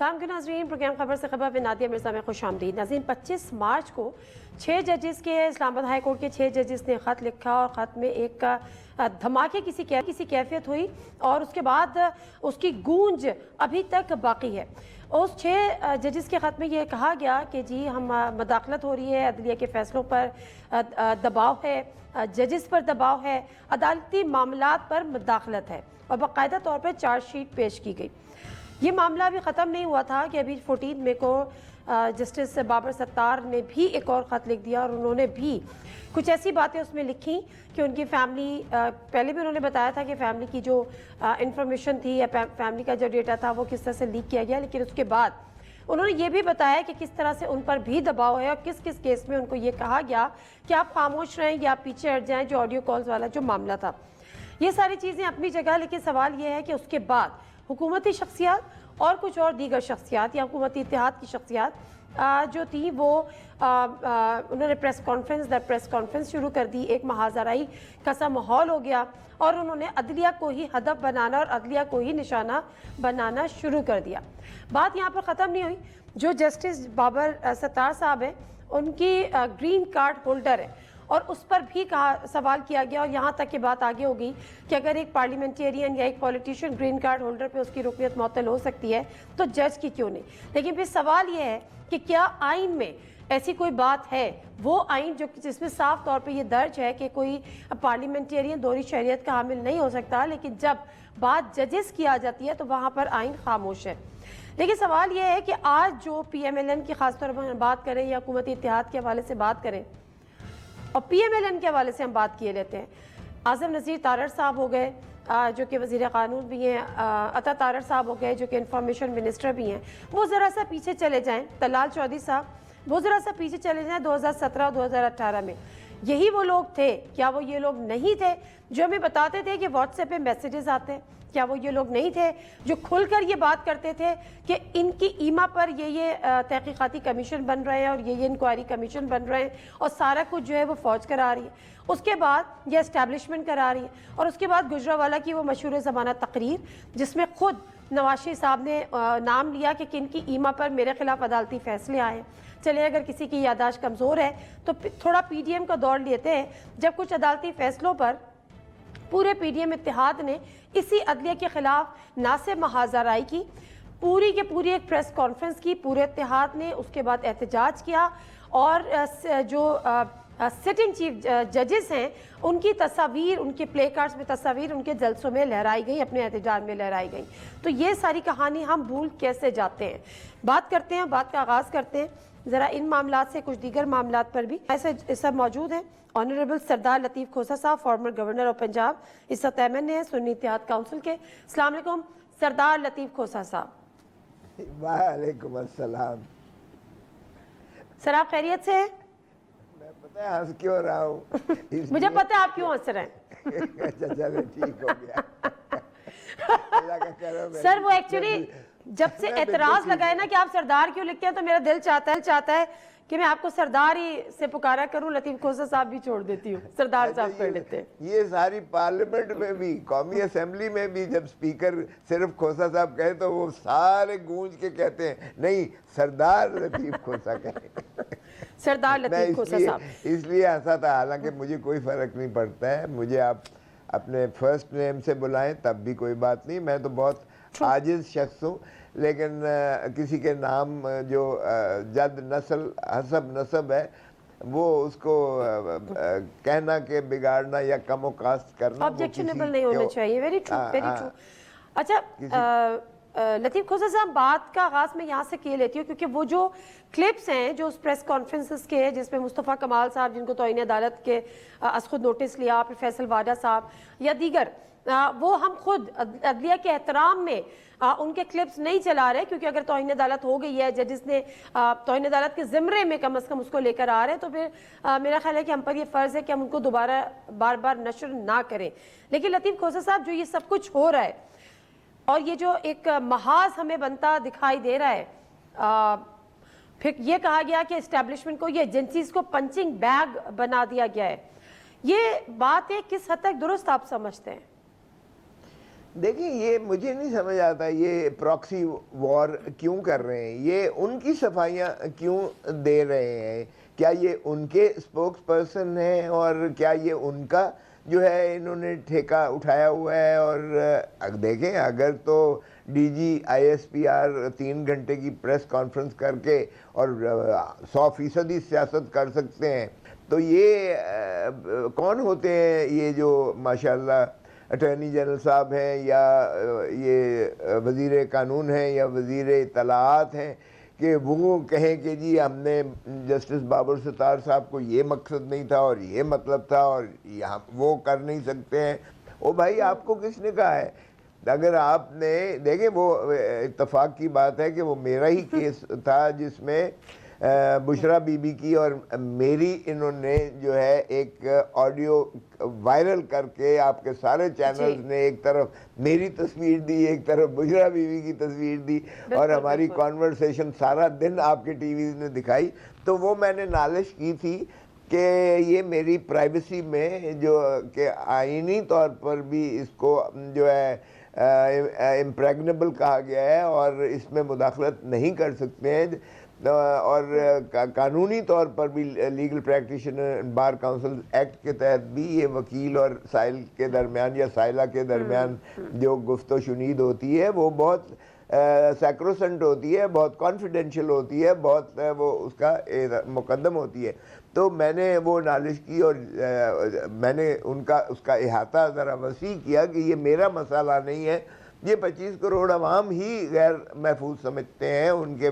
السلام کے ناظرین، پروگرام خبر سے خبر میں نادیہ مرزا میں خوش آمدید۔ ناظرین، 25 مارچ کو 6 ججز کے اسلام آباد ہائی کورٹ کے 6 ججز نے خط لکھا اور خط میں ایک دھماکے کسی کیفیت ہوئی اور اس کے بعد اس کی گونج ابھی تک باقی ہے۔ اس 6 ججز کے خط میں یہ کہا گیا کہ جی ہم مداخلت ہو رہی ہے، عدلیہ کے فیصلوں پر دباؤ ہے، ججز پر دباؤ ہے، عدالتی معاملات پر مداخلت ہے اور باقاعدہ طور پر چارج شیٹ پیش کی گئی۔ یہ معاملہ ابھی ختم نہیں ہوا تھا کہ ابھی 14 مئی کو جسٹس بابر ستار نے بھی ایک اور خط لکھ دیا اور انہوں نے بھی کچھ ایسی باتیں اس میں لکھی کہ ان کی فیملی، پہلے بھی انہوں نے بتایا تھا کہ فیملی کی جو انفارمیشن تھی یا فیملی کا جو ڈیٹا تھا وہ کس طرح سے لیک کیا گیا، لیکن اس کے بعد انہوں نے یہ بھی بتایا کہ کس طرح سے ان پر بھی دباؤ ہے اور کس کس کیس میں ان کو یہ کہا گیا کہ آپ خاموش رہیں یا پیچھے ہٹ جائیں، جو آڈیو کالز والا جو معاملہ تھا۔ یہ ساری چیزیں اپنی جگہ، لیکن سوال یہ ہے کہ اس کے بعد حکومتی شخصیات اور کچھ اور دیگر شخصیات یا حکومتی اتحاد کی شخصیات جو تھی وہ انہوں نے پریس کانفرنس شروع کر دی۔ ایک محاذرائی کا سا ماحول ہو گیا اور انہوں نے عدلیہ کو ہی ہدف بنانا اور عدلیہ کو ہی نشانہ بنانا شروع کر دیا۔ بات یہاں پر ختم نہیں ہوئی۔ جو جسٹس بابر ستار صاحب ہیں ان کی گرین کارڈ ہولڈر ہے اور اس پر بھی سوال کیا گیا اور یہاں تک کہ بات آگے ہو گئی کہ اگر ایک پارلیمنٹیرین یا ایک پولیٹیشین گرین کارڈ ہولڈر پہ اس کی رکنیت معطل ہو سکتی ہے تو جج کی کیوں نہیں؟ لیکن پھر سوال یہ ہے کہ کیا آئین میں ایسی کوئی بات ہے، وہ آئین جس میں صاف طور پہ یہ درج ہے کہ کوئی پارلیمنٹیرین دوہری شہریت کا حامل نہیں ہو سکتا، لیکن جب بات ججز کی آ جاتی ہے تو وہاں پر آئین خاموش ہے۔ لیکن سوال یہ ہے کہ آج جو پی ایم ایل این کی خاص طور پر بات کریں یا حکومتی اتحاد کے حوالے سے بات کریں اور پی ایم ایل این کے حوالے سے ہم بات کیے لیتے ہیں، اعظم نذیر تارڑ صاحب ہو گئے جو کہ وزیر قانون بھی ہیں، عطا تارڑ صاحب ہو گئے جو کہ انفارمیشن منسٹر بھی ہیں، وہ ذرا سا پیچھے چلے جائیں، طلال چودھری صاحب وہ ذرا سا پیچھے چلے جائیں 2017 2018 میں، یہی وہ لوگ تھے؟ کیا وہ یہ لوگ نہیں تھے جو ہمیں بتاتے تھے کہ واٹس ایپ پہ میسیجز آتے ہیں؟ کیا وہ یہ لوگ نہیں تھے جو کھل کر یہ بات کرتے تھے کہ ان کی ایما پر یہ تحقیقاتی کمیشن بن رہے ہیں اور یہ انکوائری کمیشن بن رہے ہیں اور سارا کچھ جو ہے وہ فوج کرا رہی ہے، اس کے بعد یہ اسٹیبلشمنٹ کرا رہی ہے، اور اس کے بعد گجرانوالہ کی وہ مشہور زمانہ تقریر جس میں خود نواز شریف صاحب نے نام لیا کہ کن کی ایما پر میرے خلاف عدالتی فیصلے آئے۔ چلے اگر کسی کی یادداشت کمزور ہے تو تھوڑا پی ڈی ایم کا دور لیتے ہیں، جب کچھ عدالتی فیصلوں پر پورے پی ڈی ایم اتحاد نے اسی عدلیہ کے خلاف نہ سے محاذرائی کی، پوری کے پوری ایک پریس کانفرنس کی، پورے اتحاد نے اس کے بعد احتجاج کیا اور جو سٹنگ چیف ججز ہیں ان کی تصاویر، ان کے پلے کارڈز میں تصاویر ان کے جلسوں میں لہرائی گئی، اپنے احتجاج میں لہرائی گئی۔ تو یہ ساری کہانی ہم بھول کیسے جاتے ہیں؟ بات کرتے ہیں، بات کا آغاز کرتے ہیں ذرا ان معاملات سے کچھ دیگر معاملات پر بھی۔ ایسے سب موجود ہیں آنریبل سردار لطیف کھوسہ صاحب، فارمر گورنر آف پنجاب، اس وقت ایمن ہیں سنی اتحاد کونسل کے۔ السلام علیکم سردار لطیف کھوسہ صاحب۔ وعلیکم السلام۔ سر آپ خیریت سے ہیں؟ میں پتہ ہے ہنس کیوں رہا ہوں، مجھے پتہ ہے آپ کیوں ہنس رہے ہیں۔ اچھا چلے ٹھیک ہو گیا۔ سر وہ ایکچولی جب سے اعتراض لگائے نا کہ آپ سردار کیوں لکھتے ہیں تو میرا دل چاہتا ہے کہ میں آپ کو سردار ہی سے پکارا کروں، لطیف کھوسہ صاحب بھی چھوڑ دیتی ہوں، سردار صاحب کر لیتے ہیں۔ یہ ساری پارلیمنٹ میں بھی، قومی اسمبلی میں بھی جب سپیکر صرف کھوسہ صاحب کہے تو وہ سارے گونج کے کہتے ہیں نہیں سردار لطیف کھوسہ کہے۔ سردار لطیف کھوسہ صاحب اس لیے ہنسا تھا، حالانکہ مجھے کوئی فرق نہیں پڑتا ہے، مجھے آپ اپنے فرسٹ نیم سے بلائیں تب بھی کوئی بات نہیں، میں تو بہت عاجز شخص ہوں، لیکن کسی کے نام جو جد نسل حسب نسب ہے وہ اس کو کہنا کہ بگاڑنا یا کم و کاست کرنا آبجیکشنیبل نہیں ہونا چاہیے۔ Very true, very true. اچھا لطیف کھوسہ صاحب، بات کا آغاز میں یہاں سے کیے لیتی ہوں کیونکہ وہ جو کلپس ہیں جو اس پریس کانفرنسز کے جس میں مصطفیٰ کمال صاحب جن کو توہین عدالت کے از خود نوٹس لیا، پھر فیصل واڈا صاحب یا دیگر، وہ ہم خود عدلیہ کے احترام میں ان کے کلپس نہیں چلا رہے کیونکہ اگر توہین عدالت ہو گئی ہے، ججز نے توہین عدالت کے زمرے میں کم از کم اس کو لے کر آ رہے ہیں، تو پھر میرا خیال ہے کہ ہم پر یہ فرض ہے کہ ہم ان کو دوبارہ بار بار نشر نہ کریں۔ لیکن لطیف کھوسہ صاحب جو یہ سب کچھ ہو رہا ہے اور یہ جو ایک محاذ ہمیں بنتا دکھائی دے رہا ہے، پھر یہ کہا گیا کہ اسٹیبلشمنٹ کو یہ ایجنسیز کو پنچنگ بیگ بنا دیا گیا ہے، یہ بات ہے کس حد تک درست آپ سمجھتے ہیں؟ دیکھیں یہ مجھے نہیں سمجھ آتا یہ پراکسی وار کیوں کر رہے ہیں, یہ ان کی صفائیاں کیوں دے رہے ہیں, کیا یہ ان کے اسپوکس پرسن ہیں اور کیا یہ ان کا جو ہے انہوں نے ٹھیکہ اٹھایا ہوا ہے. اور دیکھیں اگر تو D G I S P R 3 گھنٹے کی پریس کانفرنس کر کے اور 100% سیاست کر سکتے ہیں تو یہ کون ہوتے ہیں یہ جو ماشاءاللہ اٹارنی جنرل صاحب ہیں یا یہ وزیر قانون ہیں یا وزیر اطلاعات ہیں کہ وہ کہیں کہ جی ہم نے جسٹس بابر ستار صاحب کو یہ مقصد نہیں تھا اور یہ مطلب تھا اور یہاں وہ کر نہیں سکتے ہیں. او بھائی آپ کو کس نے کہا ہے؟ اگر آپ نے دیکھیں وہ اتفاق کی بات ہے کہ وہ میرا ہی کیس تھا جس میں بشرا بی بی کی اور میری انہوں نے جو ہے ایک آڈیو وائرل کر کے آپ کے سارے چینلز نے ایک طرف میری تصویر دی ایک طرف بشرا بی بی کی تصویر دی اور ہماری کانورسیشن سارا دن آپ کے ٹی ویز نے دکھائی. تو وہ میں نے نالش کی تھی کہ یہ میری پرائیویسی میں جو کہ آئینی طور پر بھی اس کو جو ہے امپریگنیبل کہا گیا ہے اور اس میں مداخلت نہیں کر سکتے ہیں, اور قانونی طور پر بھی لیگل پریکٹیشنر بار کاؤنسل ایکٹ کے تحت بھی یہ وکیل اور سائل کے درمیان یا سائلہ کے درمیان جو گفت و شنید ہوتی ہے وہ بہت سیکروسنٹ ہوتی ہے, بہت کانفیڈینشیل ہوتی ہے, بہت وہ اس کا مقدم ہوتی ہے. تو میں نے وہ نالش کی اور میں نے اس کا احاطہ ذرا وسیع کیا کہ یہ میرا مسئلہ نہیں ہے, یہ 25 کروڑ عوام ہی غیر محفوظ سمجھتے ہیں. ان کے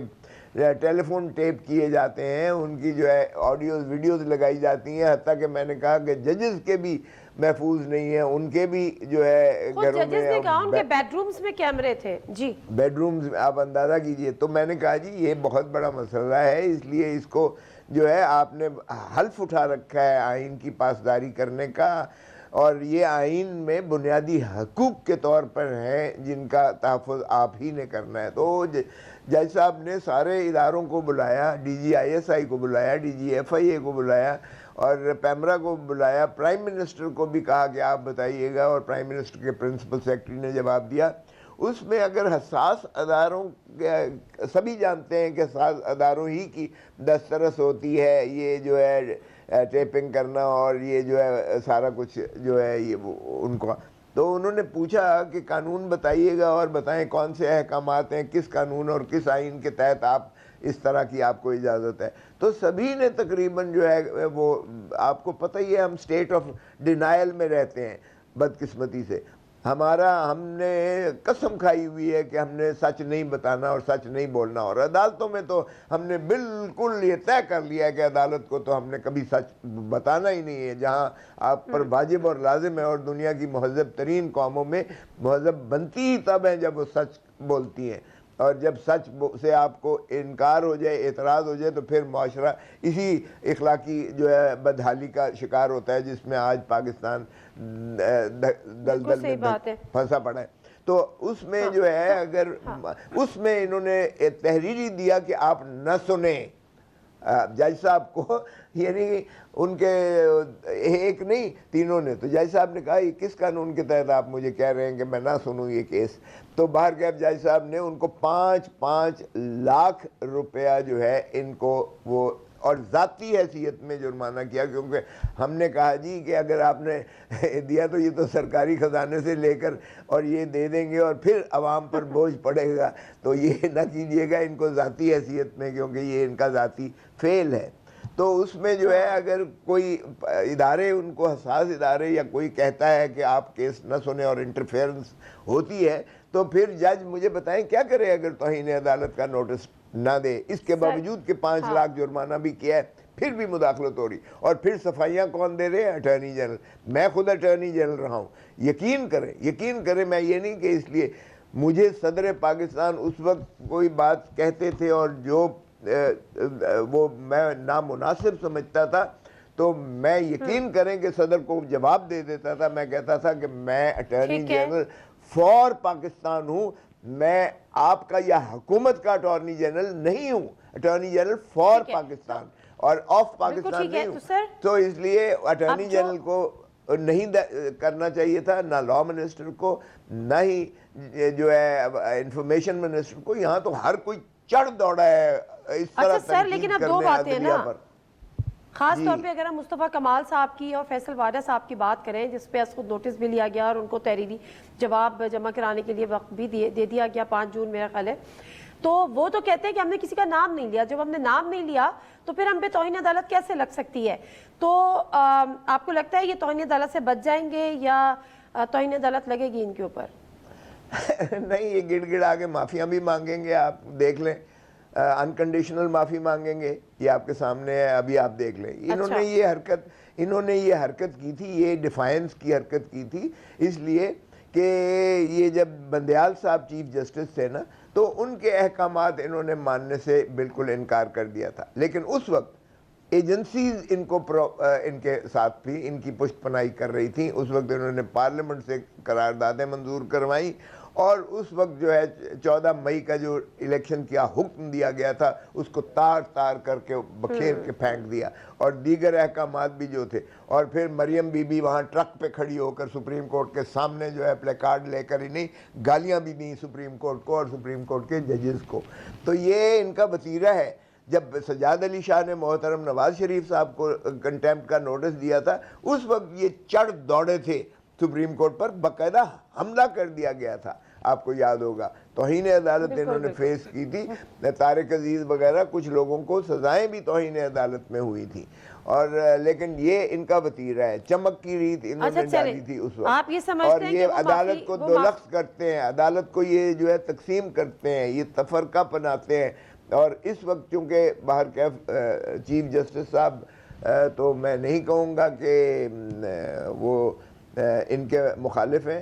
ٹیلی فون ٹیپ کیے جاتے ہیں, ان کی جو ہے آڈیوز ویڈیوز لگائی جاتی ہیں, حتیٰ کہ میں نے کہا کہ ججز کے بھی محفوظ نہیں ہیں, ان کے بھی جو ہے گھروں میں ججز نے کہا ان کے بیڈ رومز میں کیمرے تھے. جی بیڈ رومز آپ اندازہ کیجئے. تو میں نے کہا جی یہ بہت بڑا مسئلہ ہے, اس لیے اس کو جو ہے آپ نے حلف اٹھا رکھا ہے آئین کی پاسداری کرنے کا, اور یہ آئین میں بنیادی حقوق کے طور پر ہیں جن کا تحفظ آپ ہی نے کرنا ہے. تو جج صاحب نے سارے اداروں کو بلایا, D G I S I کو بلایا, ڈی جی ایف آئی اے کو بلایا اور پیمرا کو بلایا, پرائم منسٹر کو بھی کہا کہ آپ بتائیے گا, اور پرائم منسٹر کے پرنسپل سیکرٹری نے جواب دیا. اس میں اگر حساس اداروں سبھی جانتے ہیں کہ حساس اداروں ہی کی دسترس ہوتی ہے یہ جو ہے ٹیپنگ کرنا اور یہ جو ہے سارا کچھ جو ہے یہ ان کو. تو انہوں نے پوچھا کہ قانون بتائیے گا اور بتائیں کون سے احکامات ہیں, کس قانون اور کس آئین کے تحت آپ اس طرح کی آپ کو اجازت ہے. تو سبھی نے تقریباً جو ہے وہ آپ کو پتہ ہی ہے ہم اسٹیٹ آف ڈینائل میں رہتے ہیں بدقسمتی سے. ہم نے قسم کھائی ہوئی ہے کہ ہم نے سچ نہیں بتانا اور سچ نہیں بولنا, اور عدالتوں میں تو ہم نے بالکل یہ طے کر لیا ہے کہ عدالت کو تو ہم نے کبھی سچ بتانا ہی نہیں ہے, جہاں آپ پر واجب اور لازم ہے. اور دنیا کی مہذب ترین قوموں میں مہذب بنتی ہی تب ہیں جب وہ سچ بولتی ہیں, اور جب سچ سے آپ کو انکار ہو جائے, اعتراض ہو جائے, تو پھر معاشرہ اسی اخلاقی جو ہے بدحالی کا شکار ہوتا ہے جس میں آج پاکستان دلدل میں پھنسا پڑا ہے. تو اس میں جو ہے اگر اس میں انہوں نے تحریری دیا کہ آپ نہ سنیں جج صاحب کو, یعنی ان کے ایک نہیں تینوں نے. تو جج صاحب نے کہا یہ کس قانون کے تحت آپ مجھے کہہ رہے ہیں کہ میں نہ سنوں یہ کیس. تو باہر گئے جج صاحب نے ان کو 5 لاکھ روپیہ جو ہے ان کو وہ اور ذاتی حیثیت میں جرمانہ کیا, کیونکہ ہم نے کہا جی کہ اگر آپ نے دیا تو یہ تو سرکاری خزانے سے لے کر اور یہ دے دیں گے اور پھر عوام پر بوجھ پڑے گا, تو یہ نہ کیجیے گا ان کو ذاتی حیثیت میں, کیونکہ یہ ان کا ذاتی فعل ہے. تو اس میں جو ہے اگر کوئی ادارے ان کو حساس ادارے یا کوئی کہتا ہے کہ آپ کیس نہ سنیں اور انٹرفیئرنس ہوتی ہے, تو پھر جج مجھے بتائیں کیا کرے اگر توہین عدالت کا نوٹس نہ دے, اس کے باوجود کہ 5 لاکھ جرمانہ بھی کیا ہے پھر بھی مداخلت ہو رہی. اور پھر صفائیاں کون دے رہے ہیں؟ Attorney general. میں خود اٹارنی جنرل رہا ہوں. یقین کریں میں یہ نہیں کہ اس لیے مجھے صدر پاکستان اس وقت کوئی بات کہتے تھے اور جو وہ میں نامناسب سمجھتا تھا تو میں یقین کریں کہ صدر کو جواب دے دیتا تھا. میں کہتا تھا کہ میں اٹارنی جنرل فار پاکستان ہوں, میں آپ کا یا حکومت کا اٹارنی جنرل نہیں ہوں, اٹارنی جنرل فار پاکستان اور آف پاکستان نہیں ہوں. تو اس لیے اٹارنی جنرل کو نہیں کرنا چاہیے تھا، نہ لا منسٹر کو، نہ ہی جو ہے انفارمیشن منسٹر کو. یہاں تو ہر کوئی چڑھ دوڑا ہے اس طرح اچھا سر، لیکن اب دو باتیں ہیں نا، خاص طور پہ اگر ہم مصطفیٰ کمال صاحب کی اور فیصل وارث صاحب کی بات کریں، جس پہ خود نوٹس بھی لیا گیا اور ان کو تحریری جواب جمع کرانے کے لیے وقت بھی دے دیا گیا 5 جون میرا خیال ہے، تو وہ تو کہتے ہیں کہ ہم نے کسی کا نام نہیں لیا. جب ہم نے نام نہیں لیا تو پھر ہم پہ توہین عدالت کیسے لگ سکتی ہے؟ تو آپ کو لگتا ہے یہ توہین عدالت سے بچ جائیں گے یا توہین عدالت لگے گی ان کے اوپر؟ نہیں، یہ گڑ گڑ آگے معافیاں بھی مانگیں گے، آپ دیکھ لیں، انکنڈیشنل معافی مانگیں گے، یہ آپ کے سامنے ہے، ابھی آپ دیکھ لیں. انہوں نے یہ حرکت کی تھی، یہ ڈیفائنس کی حرکت کی تھی، اس لیے کہ یہ جب بندیال صاحب چیف جسٹس تھے نا، تو ان کے احکامات انہوں نے ماننے سے بالکل انکار کر دیا تھا. لیکن اس وقت ایجنسیز ان کے ساتھ تھی، ان کی پشت پناہی کر رہی تھیں. اس وقت انہوں نے پارلیمنٹ سے قراردادیں منظور کروائیں، اور اس وقت جو ہے 14 مئی کا جو الیکشن کیا حکم دیا گیا تھا، اس کو تار تار کر کے بکھیر کے پھینک دیا، اور دیگر احکامات بھی جو تھے. اور پھر مریم بی بی وہاں ٹرک پہ کھڑی ہو کر سپریم کورٹ کے سامنے جو ہے پلے کارڈ لے کر ہی نہیں، گالیاں بھی دیں سپریم کورٹ کو اور سپریم کورٹ کے ججز کو. تو یہ ان کا وتیرہ ہے. جب سجاد علی شاہ نے محترم نواز شریف صاحب کو کنٹیمپٹ کا نوٹس دیا تھا، اس وقت یہ چڑھ دوڑے تھے سپریم کورٹ پر، باقاعدہ حملہ کر دیا گیا تھا. آپ کو یاد ہوگا توہین عدالت انہوں نے فیس کی تھی، طارق عزیز وغیرہ کچھ لوگوں کو سزائیں بھی توہین عدالت میں ہوئی تھی. اور لیکن یہ ان کا وتیرہ ہے، چمک کی ریت انہوں نے ڈالی تھی اس وقت. اور یہ عدالت کو دولخت کرتے ہیں، عدالت کو یہ جو ہے تقسیم کرتے ہیں، یہ تفرقہ بناتے ہیں. اور اس وقت چونکہ باہر کیف چیف جسٹس صاحب تو میں نہیں کہوں گا کہ وہ ان کے مخالف ہیں،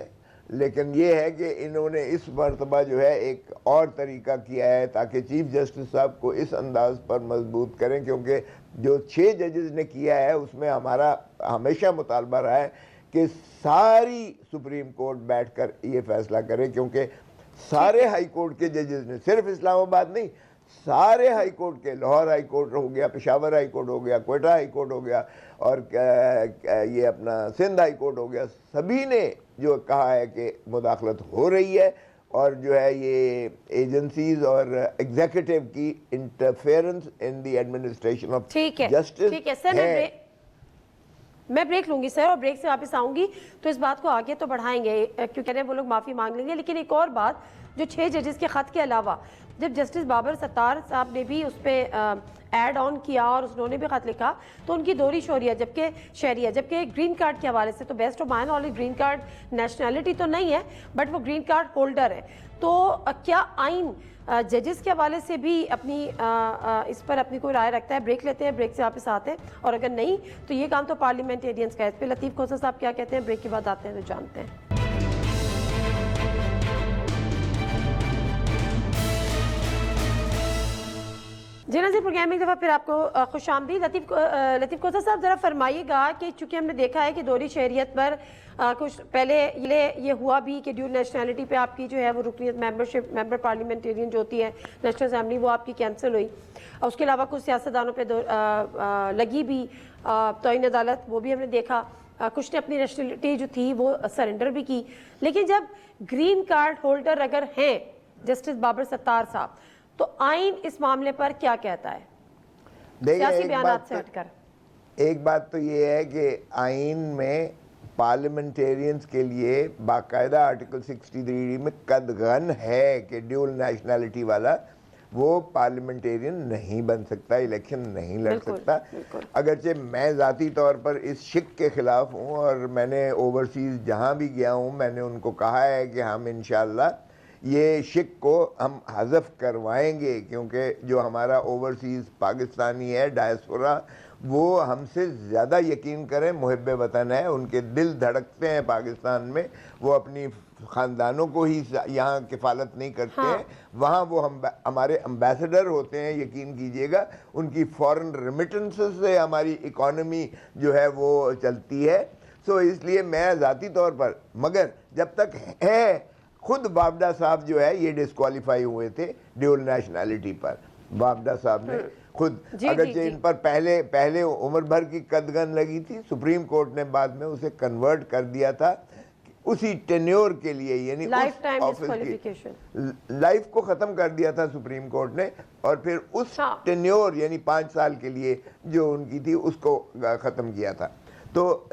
لیکن یہ ہے کہ انہوں نے اس مرتبہ جو ہے ایک اور طریقہ کیا ہے تاکہ چیف جسٹس صاحب کو اس انداز پر مضبوط کریں. کیونکہ جو 6 ججز نے کیا ہے اس میں ہمارا ہمیشہ مطالبہ رہا ہے کہ ساری سپریم کورٹ بیٹھ کر یہ فیصلہ کرے، کیونکہ سارے ہائی کورٹ کے ججز نے، صرف اسلام آباد نہیں، سارے ہائی کورٹ کے، لاہور ہائی کورٹ ہو گیا، پشاور ہائی کورٹ ہو گیا، کوئٹہ ہائی کورٹ ہو گیا، اور یہ اپنا سندھ ہائی کورٹ ہو گیا، سبھی نے جو کہا ہے کہ مداخلت ہو رہی ہے، اور جو ہے یہ ایجنسیز اور ایگزیکٹو کی interference in the administration of justice. ٹھیک ہے سر، میں بریک لوں گی سر، اور بریک سے واپس آؤں گی تو اس بات کو آگے تو بڑھائیں گے کیونکہ وہ لوگ معافی مانگ لیں گے. لیکن ایک اور بات، جو 6 ججز کے خط کے علاوہ جب جسٹس بابر ستار صاحب نے بھی اس پہ ایڈ آن کیا اور انہوں نے بھی خط لکھا، تو ان کی دوہری شہریہ جبکہ گرین کارڈ کے حوالے سے تو best of my knowledge green card nationality تو نہیں ہے، بٹ وہ گرین کارڈ ہولڈر ہے. تو کیا آئین ججز کے حوالے سے بھی اپنی اس پر اپنی کوئی رائے رکھتا ہے؟ بریک لیتے ہیں، بریک سے واپس آتے ہیں، اور اگر نہیں تو یہ کام تو پارلیمنٹیرینز کا ہے. اس پہ لطیف کھوسہ صاحب کیا کہتے ہیں؟ بریک کے بعد آتے ہیں تو جانتے ہیں. جی ناظرین، پروگرام میں ایک دفعہ پھر آپ کو خوش آمدید. لطیف کھوسہ صاحب ذرا فرمائیے گا کہ چونکہ ہم نے دیکھا ہے کہ دوہری شہریت پر کچھ پہلے یہ ہوا بھی کہ ڈیول نیشنلٹی پہ آپ کی جو ہے وہ رکنیت ممبر پارلیمنٹیرین جو ہوتی ہے نیشنل اسمبلی، وہ آپ کی کینسل ہوئی. اور اس کے علاوہ کچھ سیاستدانوں پہ لگی بھی توہین عدالت، وہ بھی ہم نے دیکھا. کچھ نے اپنی نیشنلٹی جو تھی وہ سرنڈر بھی کی. لیکن جب گرین کارڈ ہولڈر اگر ہیں جسٹس بابر ستار صاحب، تو آئین اس معاملے پر کیا کہتا ہے سیاسی بیانات سے ہٹ کر؟ ایک بات تو یہ ہے کہ آئین میں پارلیمنٹیرینز کے لیے باقاعدہ آرٹیکل 63 میں قدغن ہے کہ ڈیول نیشنلٹی والا وہ پارلیمنٹیرین نہیں بن سکتا، الیکشن نہیں لڑ سکتا. اگرچہ میں ذاتی طور پر اس شک کے خلاف ہوں، اور میں نے اوورسیز جہاں بھی گیا ہوں میں نے ان کو کہا ہے کہ ہم انشاءاللہ یہ شک کو ہم حذف کروائیں گے، کیونکہ جو ہمارا اوورسیز پاکستانی ہے ڈائسپورا، وہ ہم سے زیادہ یقین کریں محب وطن ہے، ان کے دل دھڑکتے ہیں پاکستان میں، وہ اپنی خاندانوں کو ہی یہاں کفالت نہیں کرتے ہیں، وہاں وہ ہمارے امبیسڈر ہوتے ہیں. یقین کیجئے گا ان کی فورن ریمیٹنسز سے ہماری اکانومی جو ہے وہ چلتی ہے. سو اس لیے میں ذاتی طور پر، مگر جب تک ہے، خود بابڈا صاحب جو ہے یہ ڈسکوالیفائی ہوئے تھے ڈیول نیشنلٹی پر، وابڈا صاحب نے خود، اگرچہ ان پر پہلے عمر بھر کی قدغن لگی تھی، سپریم کورٹ نے بعد میں اسے کنورٹ کر دیا تھا اسی ٹینیور کے لیے، یعنی لائف ٹائم ڈسکوالیفیکیشن، لائف کو ختم کر دیا تھا سپریم کورٹ نے، اور پھر اس ٹینیور یعنی 5 سال کے لیے جو ان کی تھی اس کو ختم کیا تھا۔ تو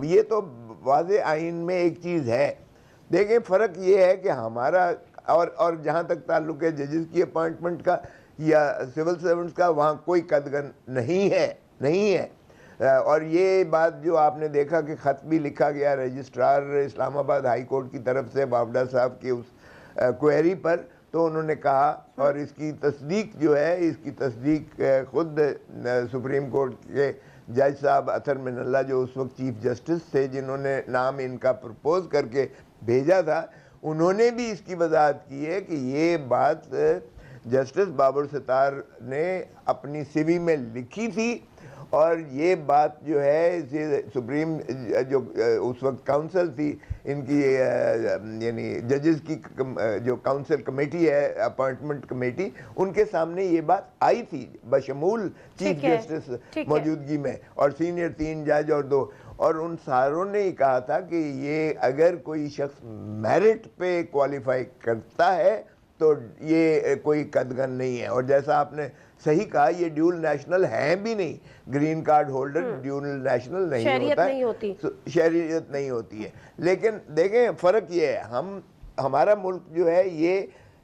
یہ تو واضح آئین میں ایک چیز ہے۔ دیکھیں فرق یہ ہے کہ ہمارا اور جہاں تک تعلق ہے ججز کی اپوائنٹمنٹ کا یا سول سرونٹس کا، وہاں کوئی قدغن نہیں ہے۔ اور یہ بات جو آپ نے دیکھا کہ خط بھی لکھا گیا رجسٹرار اسلام آباد ہائی کورٹ کی طرف سے وابڈا صاحب کی اس کوئری پر، تو انہوں نے کہا، اور اس کی تصدیق جو ہے، اس کی تصدیق خود سپریم کورٹ کے جج صاحب اطہر من اللہ جو اس وقت چیف جسٹس تھے، جنہوں نے نام ان کا پرپوز کر کے بھیجا تھا، انہوں نے بھی اس کی وضاحت کی ہے کہ یہ بات جسٹس بابر ستار نے اپنی سیوی میں لکھی تھی، اور یہ بات جو ہے سپریم جو اس وقت کاؤنسل تھی ان کی، یعنی ججز کی جو کاؤنسل کمیٹی ہے، اپوائنٹمنٹ کمیٹی، ان کے سامنے یہ بات آئی تھی بشمول چیف جسٹس موجودگی میں، اور سینئر 3 جج اور 2، اور ان ساروں نے یہ کہا تھا کہ یہ اگر کوئی شخص میرٹ پہ کوالیفائی کرتا ہے تو یہ کوئی قدغن نہیں ہے۔ اور جیسا آپ نے صحیح کہا، یہ ڈیول نیشنل ہیں بھی نہیں، green card holder dual national نہیں ہوتا ہے، شہریت نہیں ہوتی ہے۔ لیکن دیکھیں فرق یہ ہے، ہمارا ملک جو ہے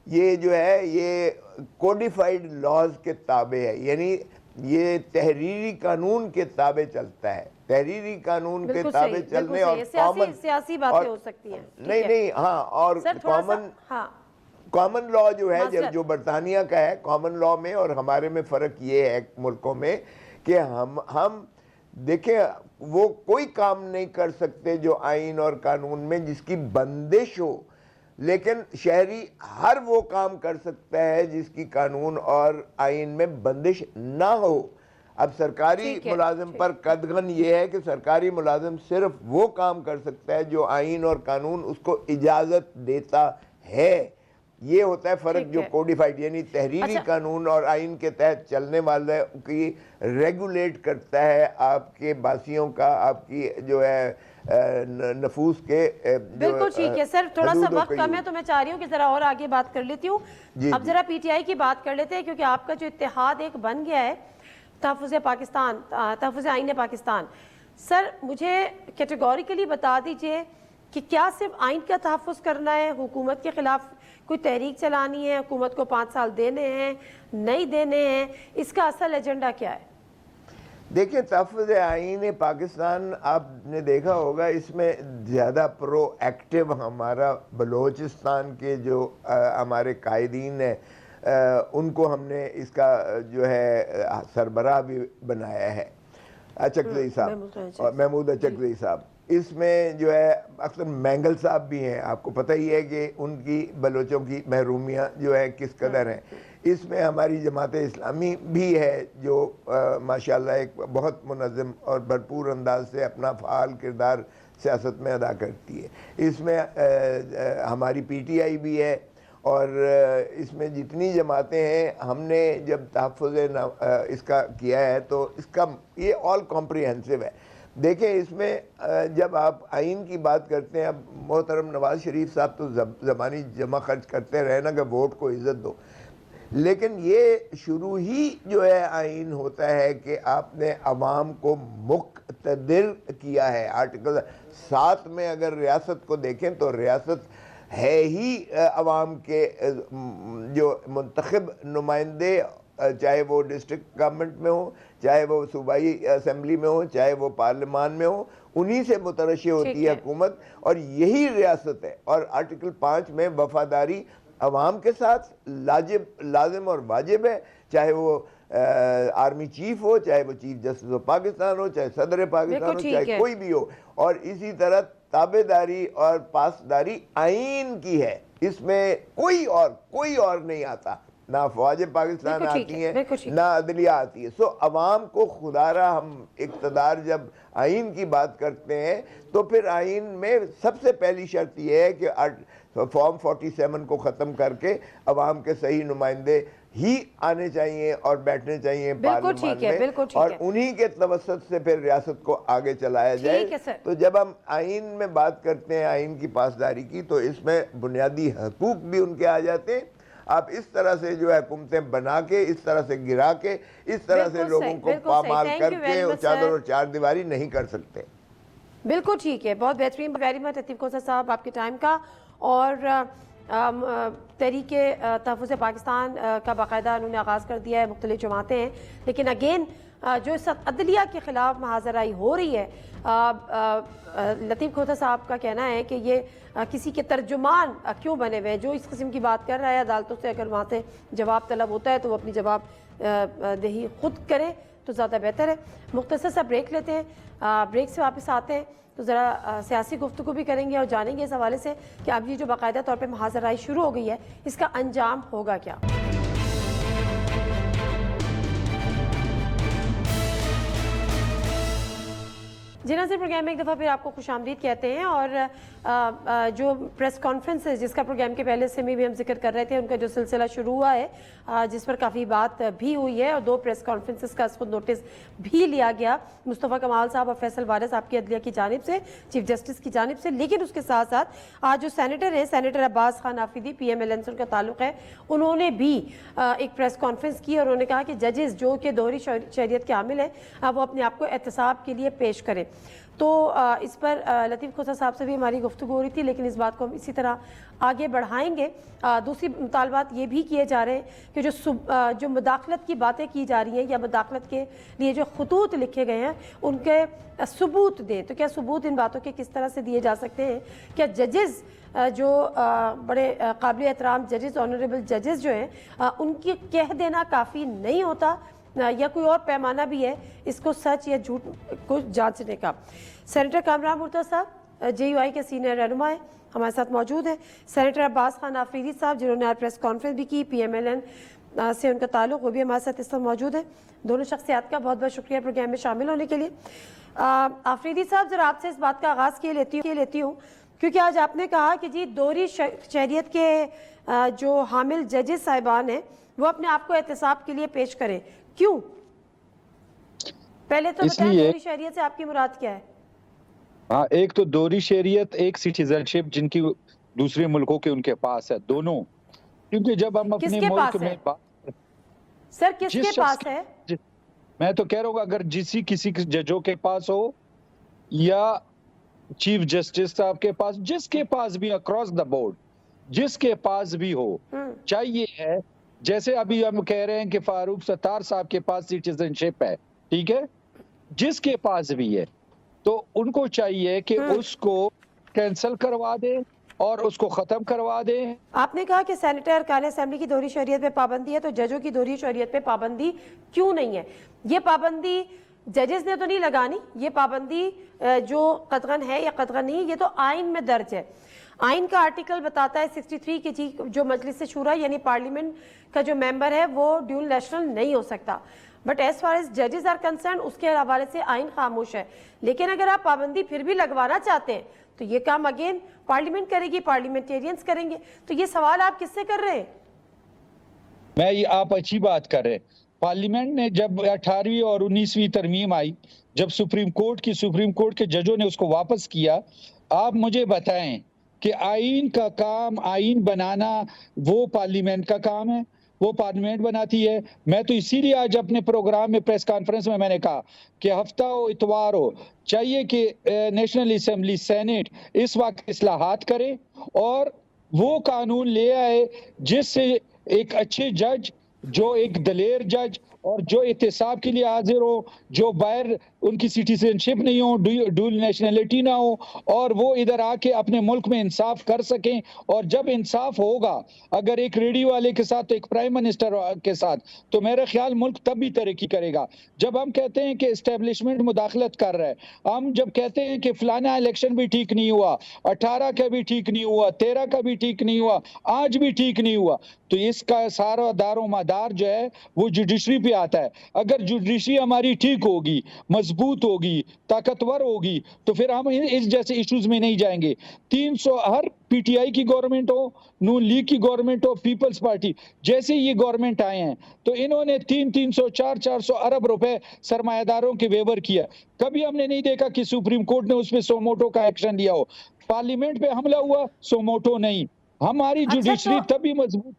یہ جو ہے یہ کوڈیفائیڈ لاز کے تابع ہے، یعنی یہ تحریری قانون کے تابع چلتا ہے، تحریری قانون کے تابع چلنے، اور سیاسی باتیں ہو سکتی ہیں، نہیں ہاں، اور کامن لاء جو ہے جو برطانیہ کا ہے، کامن لاء میں اور ہمارے میں فرق یہ ہے ملکوں میں کہ ہم دیکھیں وہ کوئی کام نہیں کر سکتے جو آئین اور قانون میں جس کی بندش ہو، لیکن شہری ہر وہ کام کر سکتا ہے جس کی قانون اور آئین میں بندش نہ ہو۔ اب سرکاری ملازم پر قدغن یہ ہے کہ سرکاری ملازم صرف وہ کام کر سکتا ہے جو آئین اور قانون اس کو اجازت دیتا ہے۔ یہ ہوتا ہے فرق جو کوڈیفائڈ، یعنی تحریری قانون اور آئین کے تحت چلنے والے کی ریگولیٹ کرتا ہے آپ کے باسیوں کا، آپ کی جو ہے نفوس کے۔ بالکل ٹھیک ہے سر، تھوڑا سا وقت کم ہے تو میں چاہ رہی ہوں کہ ذرا اور آگے بات کر لیتی ہوں۔ اب ذرا پی ٹی آئی کی بات کر لیتے ہیں، کیونکہ آپ کا جو اتحاد ایک بن گیا ہے تحفظ پاکستان، تحفظ آئین پاکستان، سر مجھے کیٹیگوریکلی بتا دیجئے کہ کیا صرف آئین کا تحفظ کرنا ہے، حکومت کے خلاف کوئی تحریک چلانی ہے، حکومت کو 5 سال دینے ہیں نہیں دینے ہیں، اس کا اصل ایجنڈا کیا ہے؟ دیکھیں تحفظ آئین پاکستان آپ نے دیکھا ہوگا، اس میں زیادہ پرو ایکٹیو ہمارا بلوچستان کے جو ہمارے قائدین ہیں ان کو ہم نے اس کا جو ہے سربراہ بھی بنایا ہے، اچکزئی صاحب، محمود اچکزئی صاحب۔ اس میں جو ہے اکثر مینگل صاحب بھی ہیں، آپ کو پتہ ہی ہے کہ ان کی بلوچوں کی محرومیاں جو ہے کس قدر ہیں۔ اس میں ہماری جماعت اسلامی بھی ہے جو ماشاءاللہ ایک بہت منظم اور بھرپور انداز سے اپنا فعال کردار سیاست میں ادا کرتی ہے۔ اس میں ہماری پی ٹی آئی بھی ہے، اور اس میں جتنی جماعتیں ہیں، ہم نے جب تحفظ اس کا کیا ہے تو اس کا یہ آل کمپریہنسو ہے۔ دیکھیں اس میں جب آپ آئین کی بات کرتے ہیں، اب محترم نواز شریف صاحب تو زبانی جمع خرچ کرتے رہے نا کہ ووٹ کو عزت دو، لیکن یہ شروع ہی جو ہے آئین ہوتا ہے کہ آپ نے عوام کو مقتدر کیا ہے۔ آرٹیکل 7 میں اگر ریاست کو دیکھیں تو ریاست ہے ہی عوام کے جو منتخب نمائندے، چاہے وہ ڈسٹرکٹ گورنمنٹ میں ہو، چاہے وہ صوبائی اسمبلی میں ہو، چاہے وہ پارلیمان میں ہو، انہی سے مترشح ہوتی ہے حکومت، اور یہی ریاست ہے۔ اور آرٹیکل 5 میں وفاداری عوام کے ساتھ لازم اور واجب ہے، چاہے وہ آرمی چیف ہو، چاہے وہ چیف جسٹس آف پاکستان ہو، چاہے صدر پاکستان ہو، چاہے کوئی بھی ہو، اور اسی طرح تابعداری اور پاسداری آئین کی ہے۔ اس میں کوئی اور نہیں آتا، نہ افواج پاکستان آتی ہیں، نہ عدلیہ آتی ہے۔ سو عوام کو خدارہ ہم اقتدار جب آئین کی بات کرتے ہیں تو پھر آئین میں سب سے پہلی شرط یہ ہے کہ فارم 47 کو ختم کر کے عوام کے صحیح نمائندے ہی آنے چاہیے اور بیٹھنے چاہیے بالکل ٹھیک ہے، بالکل ٹھیک اور ہے، انہی کے توسط سے پھر ریاست کو آگے چلایا جائے۔ ٹھیک ہے سر۔ تو جب ہم آئین میں بات کرتے ہیں آئین کی پاسداری کی تو اس میں بنیادی حقوق بھی ان کے آ جاتے ہیں۔ آپ اس طرح سے جو ہے حکومتیں بنا کے، اس طرح سے گرا کے، اس طرح سے بالکل لوگوں صحیح، کو بالکل پامال صحیح، کر thank you کے very much, چادر sir۔ اور چار دیواری نہیں کر سکتے۔ بالکل ٹھیک ہے، بہت بہترین، ویری مچ لطیف کوثر صاحب آپ کے ٹائم کا، اور تحریک تحفظ پاکستان کا باقاعدہ انہوں نے آغاز کر دیا ہے، مختلف جماعتیں ہیں، لیکن اگین جو اس عدلیہ کے خلاف محاذ رائی ہو رہی ہے، لطیف کوثر صاحب کا کہنا ہے کہ یہ کسی کے ترجمان کیوں بنے ہوئے ہیں، جو اس قسم کی بات کر رہا ہے عدالتوں سے اگر وہاں سے جواب طلب ہوتا ہے تو وہ اپنی جواب دہی خود کرے تو زیادہ بہتر ہے۔ مختصر سا بریک لیتے ہیں، بریک سے واپس آتے ہیں تو ذرا سیاسی گفتگو بھی کریں گے اور جانیں گے اس حوالے سے کہ اب یہ جو باقاعدہ طور پہ محاذ رائی شروع ہو گئی ہے اس کا انجام ہوگا کیا۔ جی ناظرین، پروگرام میں ایک دفعہ پھر آپ کو خوش آمدید کہتے ہیں، اور جو پریس کانفرنس ہے جس کا پروگرام کے پہلے سے بھی ہم ذکر کر رہے تھے، ان کا جو سلسلہ شروع ہوا ہے جس پر کافی بات بھی ہوئی ہے اور 2 پریس کانفرنسز کا خود نوٹس بھی لیا گیا مصطفیٰ کمال صاحب اور فیصل وارث صاحب کی عدلیہ کی جانب سے، چیف جسٹس کی جانب سے، لیکن اس کے ساتھ ساتھ آج جو سینیٹر ہیں، سینیٹر عباس خان آفریدی PMLN سے ان کا تعلق ہے، انہوں نے بھی ایک پریس کانفرنس کی اور انہوں نے کہا کہ ججز جو کہ دوہری شہریت کے حامل ہیں وہ اپنے آپ کو احتساب کے لیے پیش کریں۔ تو اس پر لطیف کوثر صاحب سے بھی ہماری گفتگو ہو رہی تھی، لیکن اس بات کو ہم اسی طرح آگے بڑھائیں گے۔ دوسری مطالبات یہ بھی کیے جا رہے ہیں کہ جو مداخلت کی باتیں کی جا رہی ہیں یا مداخلت کے لیے جو خطوط لکھے گئے ہیں ان کے ثبوت دیں۔ تو کیا ثبوت ان باتوں کے کس طرح سے دیے جا سکتے ہیں؟ کیا ججز جو بڑے قابل احترام ججز، آنریبل ججز جو ہیں، ان کی کہہ دینا کافی نہیں ہوتا یا کوئی اور پیمانہ بھی ہے اس کو سچ یا جھوٹ کو جانچنے کا؟ سینیٹر کامران مرتضیٰ صاحب JUI کے سینئر رہنما ہیں، ہمارے ساتھ موجود ہیں۔ سینیٹر عباس خان آفریدی صاحب جنہوں نے آج پریس کانفرنس بھی کی، PMLN سے ان کا تعلق، وہ بھی ہمارے ساتھ اس وقت موجود ہیں۔ دونوں شخصیات کا بہت بہت شکریہ پروگرام میں شامل ہونے کے لیے۔ آفریدی صاحب ذرا آپ سے اس بات کا آغاز کیے لیتی ہوں کیونکہ آج آپ نے کہا کہ جی دوہری شہریت کے جو حامل ججز صاحبان ہیں وہ اپنے آپ کو احتساب کے لیے پیش کریں، کیوں؟ پہلے تو بتائیں دوہری شہریت سے آپ کی مراد کیا ہے؟ ہاں، ایک تو دوہری شہریت، ایک سٹیزن شپ جن کی دوسرے ملکوں کے ان کے پاس ہے، دونوں، کیونکہ جب ہم اپنے ملک میں سر کس کے پاس ہے؟ میں تو کہہ رہا ہوں اگر کسی ججوں کے پاس ہو یا چیف جسٹس صاحب کے پاس، جس کے پاس بھی اکراس دا بورڈ جس کے پاس بھی ہو، چاہیے ہے جیسے ابھی ہم کہہ رہے ہیں کہ فاروق ستار صاحب کے پاس سٹیزن شپ ہے، ٹھیک ہے، جس کے پاس بھی ہے تو ان کو چاہیے کہ اس کو کینسل کروا دے اور اس کو ختم کروا دے۔ آپ نے کہا کہ سینیٹر ارکان اسمبلی کی دوہری شہریت پہ پابندی ہے، تو ججوں کی دوہری شہریت پہ پابندی کیوں نہیں ہے؟ یہ پابندی ججز نے تو نہیں لگانی، یہ پابندی جو قطعاً ہے یا قطعاً نہیں، یہ تو آئین میں درج ہے۔ آئین کا آرٹیکل بتاتا ہے 63 کے جو مجلس شورا یعنی پارلیمنٹ کا جو ممبر ہے وہ ڈیول نیشنل نہیں ہو سکتا، بٹ ایز فار ایز ججز آر کنسرن اس کے حوالے سے آئین خاموش ہے۔ لیکن اگر آپ پابندی پھر بھی لگوانا چاہتے ہیں تو یہ کام اگین پارلیمنٹ کرے گی، پارلیمنٹیرینز کریں گے، تو یہ سوال آپ کس سے کر رہے ہیں؟ آپ اچھی بات کر رہے ہیں۔ پارلیمنٹ نے جب 18ویں اور 19ویں ترمیم آئی، جب سپریم کورٹ کے ججوں نے اس کو واپس کیا، آپ مجھے بتائیں کہ آئین کا کام، آئین بنانا وہ پارلیمنٹ کا کام ہے، وہ پارلیمنٹ بناتی ہے۔ میں تو اسی لیے آج اپنے پروگرام میں پریس کانفرنس میں نے کہا کہ ہفتہ ہو اتوار ہو، چاہیے کہ نیشنل اسمبلی سینٹ اس وقت اصلاحات کرے اور وہ قانون لے آئے جس سے ایک اچھے جج، جو ایک دلیر جج اور جو احتساب کے لیے حاضر ہو، جو باہر ان کی سٹیزن شپ نہیں ہو، ڈول نیشنلٹی نہ ہو، اور وہ ادھر آ کے اپنے ملک میں انصاف کر سکیں۔ اور جب انصاف ہوگا اگر ایک ریڈیو والے کے ساتھ، ایک پرائم منسٹر کے ساتھ، تو میرے خیال ملک تب بھی ترقی کرے گا۔ جب ہم کہتے ہیں کہ اسٹیبلشمنٹ مداخلت کر رہا ہے، ہم جب کہتے ہیں کہ فلانا الیکشن بھی ٹھیک نہیں ہوا، 18 کا بھی ٹھیک نہیں ہوا، 13 کا بھی ٹھیک نہیں ہوا، آج بھی ٹھیک نہیں ہوا، تو اس کا سارا دار و مدار دار جو ہے وہ جوڈیشری پہ آتا ہے. اگر جوڈیشری ہماری ٹھیک ہوگی, مضبوط ہوگی, طاقتور ہوگی, تو پھر ہم اس جیسے ایشوز میں نہیں جائیں گے. 300 ہر پی ٹی آئی کی گورنمنٹ ہو, نون لیگ کی گورنمنٹ ہو, پیپلز پارٹی, جیسے یہ گورنمنٹ آئے ہیں تو انہوں نے 300 400 ارب روپے سرمایہ داروں کے ویور کیا. کبھی ہم نے نہیں دیکھا کہ سپریم کورٹ نے اس پہ سوموٹو کا ایکشن لیا ہو. پارلیمنٹ پہ حملہ ہوا, سوموٹو نہیں. ہماری جوڈیشری تبھی مضبوط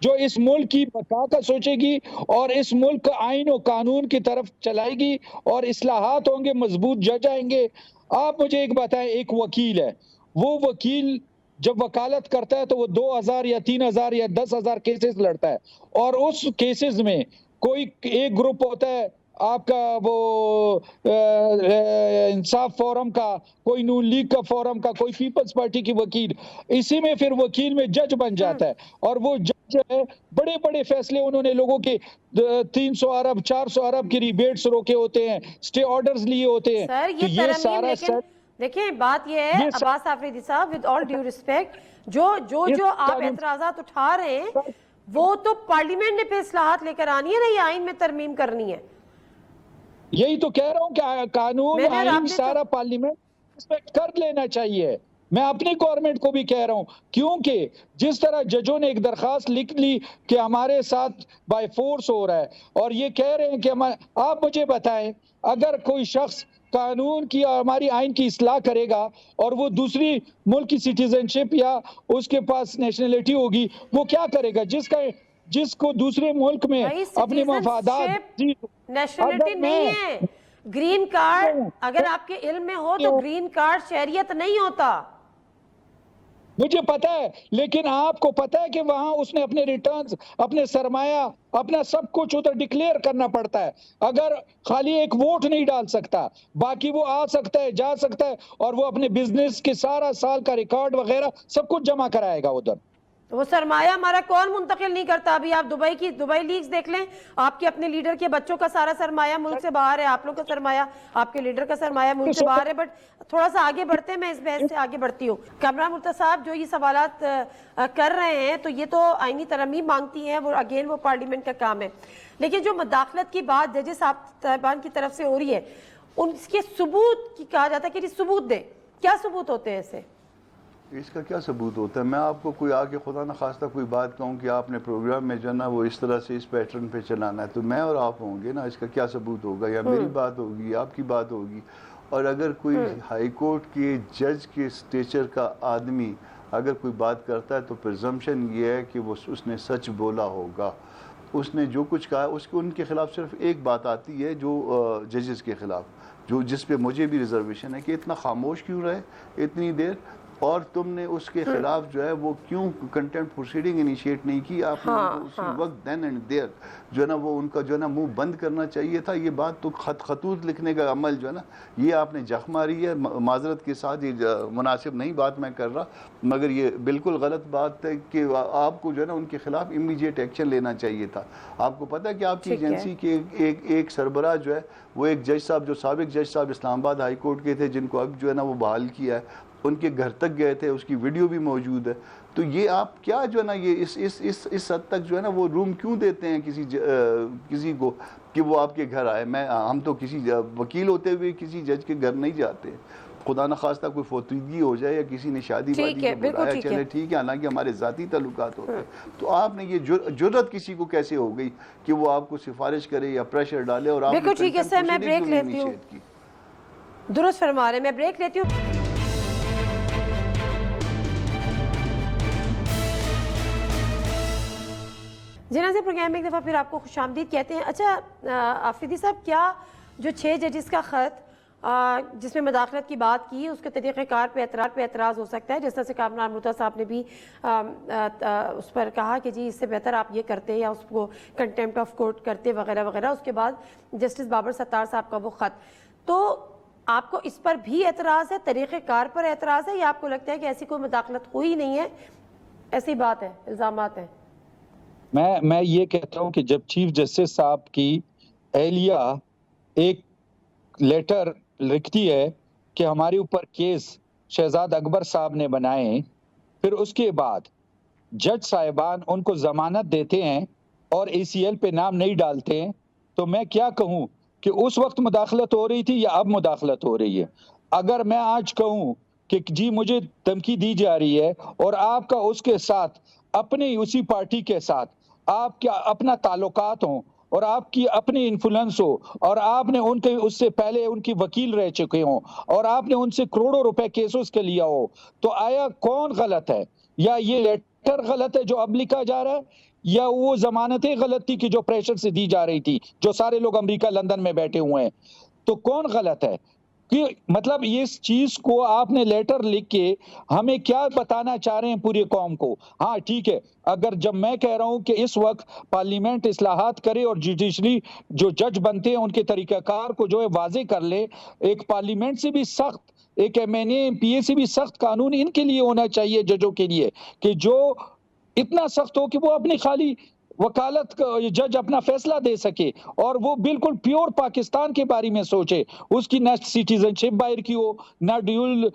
جو اس ملک کی بقا کا سوچے گی اور اس ملک کا آئین و قانون کی طرف چلائے گی, اور اصلاحات ہوں گے, مضبوط جج آئیں گے. آپ مجھے ایک بتائیں, ایک وکیل ہے, وہ وکیل جب وکالت کرتا ہے تو وہ 2000 یا 3000 یا 10,000 کیسز لڑتا ہے, اور اس کیسز میں کوئی ایک گروپ ہوتا ہے آپ کا وہ انصاف فورم کا, کوئی نون لیگ کا فورم کا, کوئی پیپلز پارٹی کی وکیل, اسی میں پھر وکیل میں جج بن جاتا ہے. اور وہ جج ہے, بڑے بڑے فیصلے انہوں نے لوگوں کے 300 ارب 400 ارب کی ریبیٹس روکے ہوتے ہیں, اسٹے آرڈرز لیے ہوتے ہیں. سر یہ ترمیم, لیکن دیکھیں بات یہ ہے عباس آفریدی صاحب, ود آل ڈیو ریسپیکٹ, جو آپ اعتراضات اٹھا رہے ہیں وہ تو پارلیمنٹ نے پہ اصلاحات لے کر آنی ہے نا, یہ آئین میں ترمیم کرنی ہے. یہی تو کہہ رہا ہوں کہ قانون آئین سارا پارلیمنٹ رسپیکٹ کر لینا چاہیے. میں اپنی گورنمنٹ کو بھی کہہ رہا ہوں, کیونکہ جس طرح ججوں نے ایک درخواست لکھ لی کہ ہمارے ساتھ بائی فورس ہو رہا ہے, اور یہ کہہ رہے ہیں کہ آپ مجھے بتائیں, اگر کوئی شخص قانون کی اور ہماری آئین کی اصلاح کرے گا اور وہ دوسری ملک کی سٹیزن شپ یا اس کے پاس نیشنلٹی ہوگی, وہ کیا کرے گا؟ جس کو دوسرے ملک میں اپنے مفادات, نیشنلٹی نہیں ہے, گرین کارڈ اگر آپ کے علم میں ہو تو گرین کارڈ شہریت نہیں ہوتا. مجھے پتا ہے, لیکن آپ کو پتا ہے کہ وہاں اس نے اپنے ریٹرنز, اپنے سرمایہ, اپنا سب کچھ ادھر ڈکلیئر کرنا پڑتا ہے. اگر خالی ایک ووٹ نہیں ڈال سکتا, باقی وہ آ سکتا ہے, جا سکتا ہے, اور وہ اپنے بزنس کے سارا سال کا ریکارڈ وغیرہ سب کچھ جمع کرائے گا ادھر. وہ سرمایہ ہمارا کون منتقل نہیں کرتا؟ ابھی آپ دبئی لیگز دیکھ لیں, آپ کے اپنے لیڈر کے بچوں کا سارا سرمایہ ملک سے باہر ہے, آپ لوگ کا سرمایہ, آپ کے لیڈر کا سرمایہ ملک سے باہر ہے. بٹ تھوڑا سا آگے بڑھتے ہیں, میں اس بحث سے آگے بڑھتی ہوں. کامران مرتضیٰ صاحب جو یہ سوالات کر رہے ہیں تو یہ تو آئینی ترمیم مانگتی ہیں, وہ اگین وہ پارلیمنٹ کا کام ہے. لیکن جو مداخلت کی بات ججز صاحبان کی طرف سے ہو رہی ہے, ان کے ثبوت کی کہا جاتا ہے کہ ثبوت دے, کیا ثبوت ہوتے ہیں اسے؟ اس کا کیا ثبوت ہوتا ہے؟ میں آپ کو کوئی آ کے خدا نخواستہ کوئی بات کہوں کہ آپ نے پروگرام میں جو ہے نا وہ اس طرح سے اس پیٹرن پہ چلانا ہے, تو میں اور آپ ہوں گے نا, اس کا کیا ثبوت ہوگا؟ یا میری بات ہوگی, آپ کی بات ہوگی. اور اگر کوئی ہائی کورٹ کے جج کے اسٹیچر کا آدمی اگر کوئی بات کرتا ہے تو پرزمپشن یہ ہے کہ اس نے سچ بولا ہوگا. اس نے جو کچھ کہا اس کو ان کے خلاف صرف ایک بات آتی ہے, جو ججز کے خلاف, جس پہ مجھے بھی ریزرویشن ہے کہ اتنا خاموش کیوں رہے اتنی دیر, اور تم نے اس کے خلاف جو ہے وہ کیوں کنٹمپٹ پروسیڈنگ انیشیٹ نہیں کی؟ آپ نے اسی وقت دین اینڈ دیر جو ہے نا وہ ان کا جو ہے نا منہ بند کرنا چاہیے تھا. یہ بات تو خطوط لکھنے کا عمل جو ہے نا یہ آپ نے جخ ماری ہے. معذرت کے ساتھ یہ مناسب نہیں بات میں کر رہا, مگر یہ بالکل غلط بات ہے کہ آپ کو جو ہے نا ان کے خلاف امیڈیٹ ایکشن لینا چاہیے تھا. آپ کو پتہ ہے کہ آپ کی ایجنسی کے ایک سربراہ جو ہے وہ ایک جج صاحب, جو سابق جج صاحب اسلام آباد ہائی کورٹ کے تھے, جن کو اب جو ہے نا وہ بحال کیا ہے, ان کے گھر تک گئے تھے, اس کی ویڈیو بھی موجود ہے. تو یہ آپ کیا جو ہے نا یہ اس حد تک جو ہے نا وہ روم کیوں دیتے ہیں کسی کو کہ وہ آپ کے گھر آئے؟ ہم تو کسی وکیل ہوتے ہوئے کسی جج کے گھر نہیں جاتے. خدا نخواستہ کوئی فوتیدگی ہو جائے یا کسی نے شادی وادی کو بلایا, چلے ٹھیک ہے, حالانکہ ہمارے ذاتی تعلقات ہوتے ہیں. تو آپ نے یہ جرأت کسی کو کیسے ہو گئی کہ وہ آپ کو سفارش کرے یا پریشر ڈالے؟ اور آپ بالکل ٹھیک ہے سر, میں بریک لیتی ہوں. درست فرما رہے ہیں, میں بریک لیتی ہوں. جی ناظرین, پروگرام میں ایک دفعہ پھر آپ کو خوش آمدید کہتے ہیں. اچھا آفریدی صاحب, کیا جو 6 ججز کا خط جس میں مداخلت کی بات کی, اس کے طریقہ کار پہ اعتراض ہو سکتا ہے؟ جس طرح سے کامران مرتضیٰ صاحب نے بھی اس پر کہا کہ جی اس سے بہتر آپ یہ کرتے یا اس کو کنٹمپٹ آف کورٹ کرتے وغیرہ وغیرہ. اس کے بعد جسٹس بابر ستار صاحب کا وہ خط, تو آپ کو اس پر بھی اعتراض ہے, طریقہ کار پر اعتراض ہے, یا آپ کو لگتا ہے کہ ایسی کوئی مداخلت ہوئی نہیں ہے, ایسی بات ہے, الزامات ہیں؟ میں یہ کہتا ہوں کہ جب چیف جسٹس صاحب کی اہلیہ ایک لیٹر لکھتی ہے کہ ہمارے اوپر کیس شہزاد اکبر صاحب نے بنائے, پھر اس کے بعد جج صاحبان ان کو ضمانت دیتے ہیں اور ACL پہ نام نہیں ڈالتے ہیں تو میں کیا کہوں کہ اس وقت مداخلت ہو رہی تھی یا اب مداخلت ہو رہی ہے؟ اگر میں آج کہوں کہ جی مجھے دھمکی دی جا رہی ہے اور آپ کا اس کے ساتھ اپنی اسی پارٹی کے ساتھ آپ کا اپنا تعلقات ہوں اور آپ کی اپنی انفلوئنس ہو اور آپ نے ان کے اس سے پہلے ان کی وکیل رہ چکے ہوں اور آپ نے ان سے کروڑوں روپے کیسز کے لیا ہو، تو آیا کون غلط ہے؟ یا یہ لیٹر غلط ہے جو اب لکھا جا رہا ہے، یا وہ ضمانتیں غلط تھی کہ جو پریشر سے دی جا رہی تھی، جو سارے لوگ امریکہ لندن میں بیٹھے ہوئے ہیں؟ تو کون غلط ہے؟ کہ مطلب اس چیز کو آپ نے لیٹر لکھ کے ہمیں کیا بتانا چاہ رہے ہیں پوری قوم کو؟ ہاں ٹھیک ہے، اگر جب میں کہہ رہا ہوں کہ اس وقت پارلیمنٹ اصلاحات کرے اور جوڈیشری جو جج بنتے ہیں ان کے طریقہ کار کو جو ہے واضح کر لے، ایک پارلیمنٹ سے بھی سخت، ایک MNA MPA سے بھی سخت قانون ان کے لیے ہونا چاہیے، ججوں کے لیے، کہ جو اتنا سخت ہو کہ وہ اپنی خالی وکالت جج اپنا فیصلہ دے سکے اور وہ بالکل پیور پاکستان کے بارے میں سوچے، اس کی نہ سٹیزن شپ باہر کی ہو، نہ ڈیول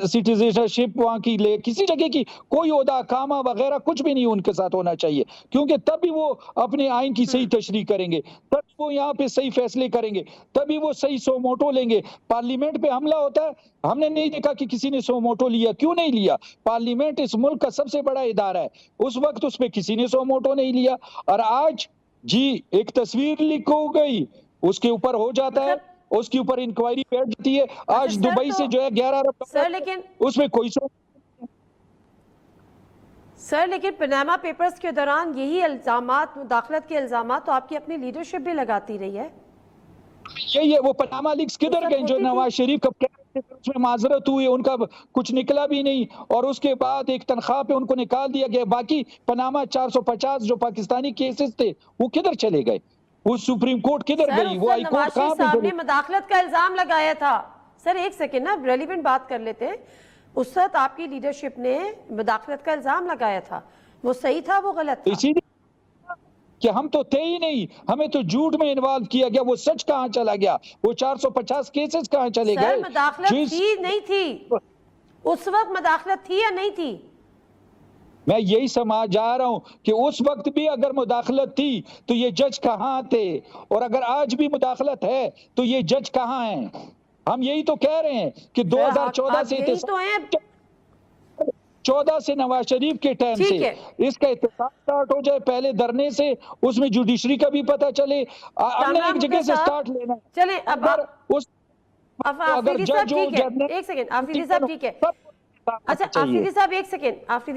سٹیزن شپ وہاں کی لے، کسی جگہ کی کوئی عہدہ کامہ وغیرہ کچھ بھی نہیں ان کے ساتھ ہونا چاہیے، کیونکہ تبھی وہ اپنے آئین کی صحیح تشریح کریں گے، تبھی وہ یہاں پہ صحیح فیصلے کریں گے، تبھی وہ صحیح سو موٹو لیں گے۔ پارلیمنٹ پہ حملہ ہوتا ہے، ہم نے نہیں دیکھا کہ کسی نے سو موٹو لیا، کیوں نہیں لیا؟ پارلیمنٹ اس ملک کا سب سے بڑا ادارہ ہے، اس وقت اس پہ کسی نے سو موٹو نہیں لیا، اور آج جی ایک تصویر لیک ہو گئی، اس کے اوپر ہو جاتا ہے، اس کے اوپر انکوائری بیٹھ جاتی ہے۔ آج دبئی سے جو ہے 11 ارب سر لیکن اس میں کوئی سو سر لیکن پناما پیپرز کے دوران یہی الزامات، مداخلت کے الزامات تو آپ کی اپنی لیڈرشپ بھی لگاتی رہی ہے۔ یہی ہے، وہ پناما لیکس کدھر گئے جو نواز شریف کا اس میں معذرت ہوئی، ان کا کچھ نکلا بھی نہیں، اور اس کے بعد ایک تنخواہ پہ ان کو نکال دیا گیا، باقی پناما 450 جو پاکستانی کیسز تھے وہ کدھر چلے گئے؟ وہ سپریم کورٹ کدھر گئی؟ وہ ہائی کورٹ کہاں پہ صاحب نے مداخلت کا الزام لگایا تھا۔ سر ایک سیکنڈ نا، ریلیونٹ بات کر لیتے ہیں۔ اس وقت آپ کی لیڈرشپ نے مداخلت کا الزام لگایا تھا، وہ صحیح تھا وہ غلط تھا؟ اسی لیے کہ ہم تو تھے ہی نہیں، ہمیں تو جھوٹ میں انوالو کیا گیا، وہ سچ کہاں چلا گیا؟ وہ 450 کیسز کہاں چلے گئے؟ سر مداخلت تھی نہیں تھی اس وقت؟ مداخلت تھی یا نہیں تھی؟ میں یہی سمجھ جا رہا ہوں کہ اس وقت بھی اگر مداخلت تھی تو یہ جج کہاں تھے، اور اگر آج بھی مداخلت ہے تو یہ جج کہاں ہیں؟ ہم یہی تو کہہ رہے ہیں کہ 2014 سے 14 سے نواز شریف کے ٹائم سے اس کا اتفاق سٹارٹ ہو جائے، پہلے دھرنے سے، اس میں جوڈیشری کا بھی پتہ چلے، ہم نے ایک جگہ سے سٹارٹ لینا ہے۔ چلیں اب آفریدی صاحب ٹھیک ہے، ایک سیکنڈ آفریدی صاحب ٹھیک ہے، اچھا آفریدی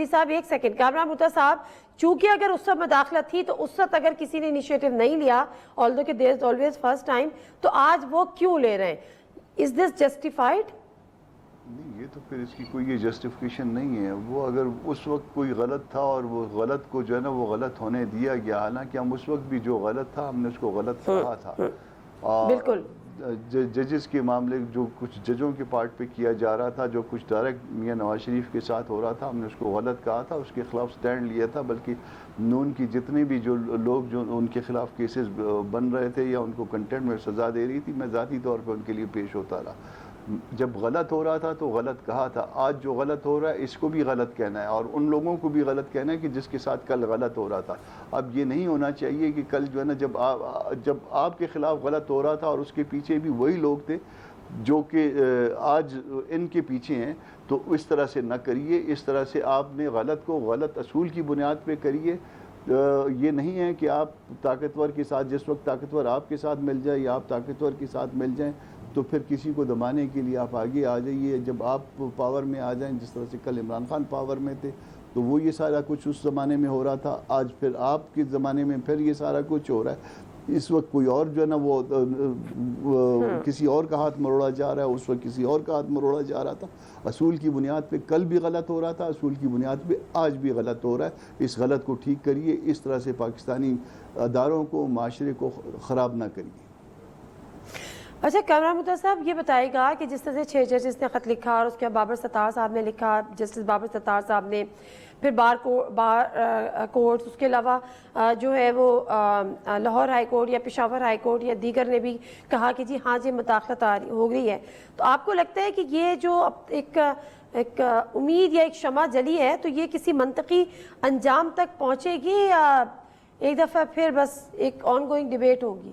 صاحب ایک سیکنڈ کامران مطہر صاحب، چونکہ اگر اس وقت مداخلت تھی تو اس وقت اگر کسی نے انیشیٹو نہیں لیا، although کہ there is always first time، تو آج وہ کیوں لے رہے ہیں؟ is this justified؟ نہیں، یہ تو پھر اس کی کوئی یہ جسٹیفیکیشن نہیں ہے۔ وہ اگر اس وقت کوئی غلط تھا اور وہ غلط کو جو ہے نا وہ غلط ہونے دیا گیا، حالانکہ ہم اس وقت بھی جو غلط تھا ہم نے اس کو غلط کہا تھا۔ بالکل ججز کے معاملے جو کچھ ججوں کے پارٹ پہ کیا جا رہا تھا، جو کچھ ڈائریکٹ میاں نواز شریف کے ساتھ ہو رہا تھا، ہم نے اس کو غلط کہا تھا، اس کے خلاف سٹینڈ لیا تھا، بلکہ نون کی جتنے بھی جو لوگ جو ان کے خلاف کیسز بن رہے تھے یا ان کو کنٹینٹ میں سزا دے رہی تھی، میں ذاتی طور پہ ان کے لیے پیش ہوتا رہا۔ جب غلط ہو رہا تھا تو غلط کہا تھا، آج جو غلط ہو رہا ہے اس کو بھی غلط کہنا ہے، اور ان لوگوں کو بھی غلط کہنا ہے کہ جس کے ساتھ کل غلط ہو رہا تھا۔ اب یہ نہیں ہونا چاہیے کہ کل جو ہے نا جب آپ کے خلاف غلط ہو رہا تھا اور اس کے پیچھے بھی وہی لوگ تھے جو کہ آج ان کے پیچھے ہیں، تو اس طرح سے نہ کریے۔ اس طرح سے آپ نے غلط کو غلط اصول کی بنیاد پہ کریے۔ یہ نہیں ہے کہ آپ طاقتور کے ساتھ، جس وقت طاقتور آپ کے ساتھ مل جائے یا آپ طاقتور کے ساتھ مل جائیں تو پھر کسی کو دبانے کے لیے آپ آگے آ جائیے۔ جب آپ پاور میں آ جائیں، جس طرح سے کل عمران خان پاور میں تھے تو وہ یہ سارا کچھ اس زمانے میں ہو رہا تھا، آج پھر آپ کے زمانے میں پھر یہ سارا کچھ ہو رہا ہے۔ اس وقت کوئی اور جو ہے نا وہ کسی اور کا ہاتھ مروڑا جا رہا ہے، اس وقت کسی اور کا ہاتھ مروڑا جا رہا تھا۔ اصول کی بنیاد پہ کل بھی غلط ہو رہا تھا، اصول کی بنیاد پہ آج بھی غلط ہو رہا ہے۔ اس غلط کو ٹھیک کریے، اس طرح سے پاکستانی اداروں کو، معاشرے کو خراب نہ کریے۔ اچھا کامران مطہر صاحب یہ بتائے گا کہ جس طرح سے 6 ججز نے خط لکھا اور اس کے بعد بابر ستار صاحب نے لکھا، جسٹس بابر ستار صاحب نے، پھر بار کورٹس، اس کے علاوہ جو ہے وہ لاہور ہائی کورٹ یا پشاور ہائی کورٹ یا دیگر نے بھی کہا کہ جی ہاں جی مداخلت ہو گئی ہے، تو آپ کو لگتا ہے کہ یہ جو ایک امید یا ایک شمع جلی ہے تو یہ کسی منطقی انجام تک پہنچے گی، یا ایک دفعہ پھر بس ایک آن گوئنگ ڈیبیٹ ہوگی؟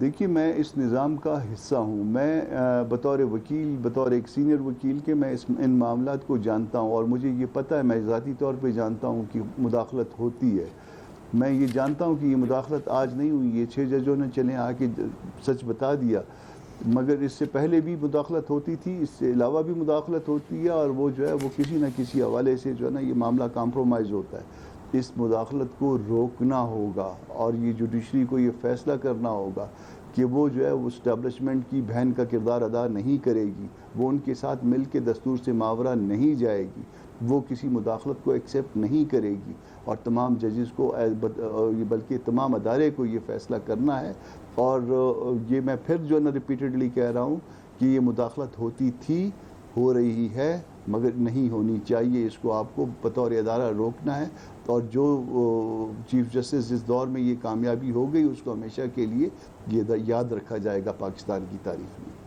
دیکھیے میں اس نظام کا حصہ ہوں، میں بطور وکیل، بطور ایک سینئر وکیل کے میں ان معاملات کو جانتا ہوں، اور مجھے یہ پتہ ہے، میں ذاتی طور پہ جانتا ہوں کہ مداخلت ہوتی ہے۔ میں یہ جانتا ہوں کہ یہ مداخلت آج نہیں ہوئی، یہ 6 ججوں نے چلیں آ کے سچ بتا دیا، مگر اس سے پہلے بھی مداخلت ہوتی تھی، اس سے علاوہ بھی مداخلت ہوتی ہے، اور وہ جو ہے وہ کسی نہ کسی حوالے سے جو ہے نا یہ معاملہ کمپرومائز ہوتا ہے۔ اس مداخلت کو روکنا ہوگا، اور یہ جوڈیشری کو یہ فیصلہ کرنا ہوگا کہ وہ جو ہے وہ اسٹیبلشمنٹ کی بہن کا کردار ادا نہیں کرے گی، وہ ان کے ساتھ مل کے دستور سے ماورا نہیں جائے گی، وہ کسی مداخلت کو ایکسیپٹ نہیں کرے گی، اور تمام ججز کو بلکہ تمام ادارے کو یہ فیصلہ کرنا ہے۔ اور یہ میں پھر جو ہے نا ریپیٹڈلی کہہ رہا ہوں کہ یہ مداخلت ہوتی تھی، ہو رہی ہے، مگر نہیں ہونی چاہیے، اس کو آپ کو بطور ادارہ روکنا ہے، اور جو چیف جسٹس جس دور میں یہ کامیابی ہو گئی اس کو ہمیشہ کے لیے یہ یاد رکھا جائے گا پاکستان کی تاریخ میں۔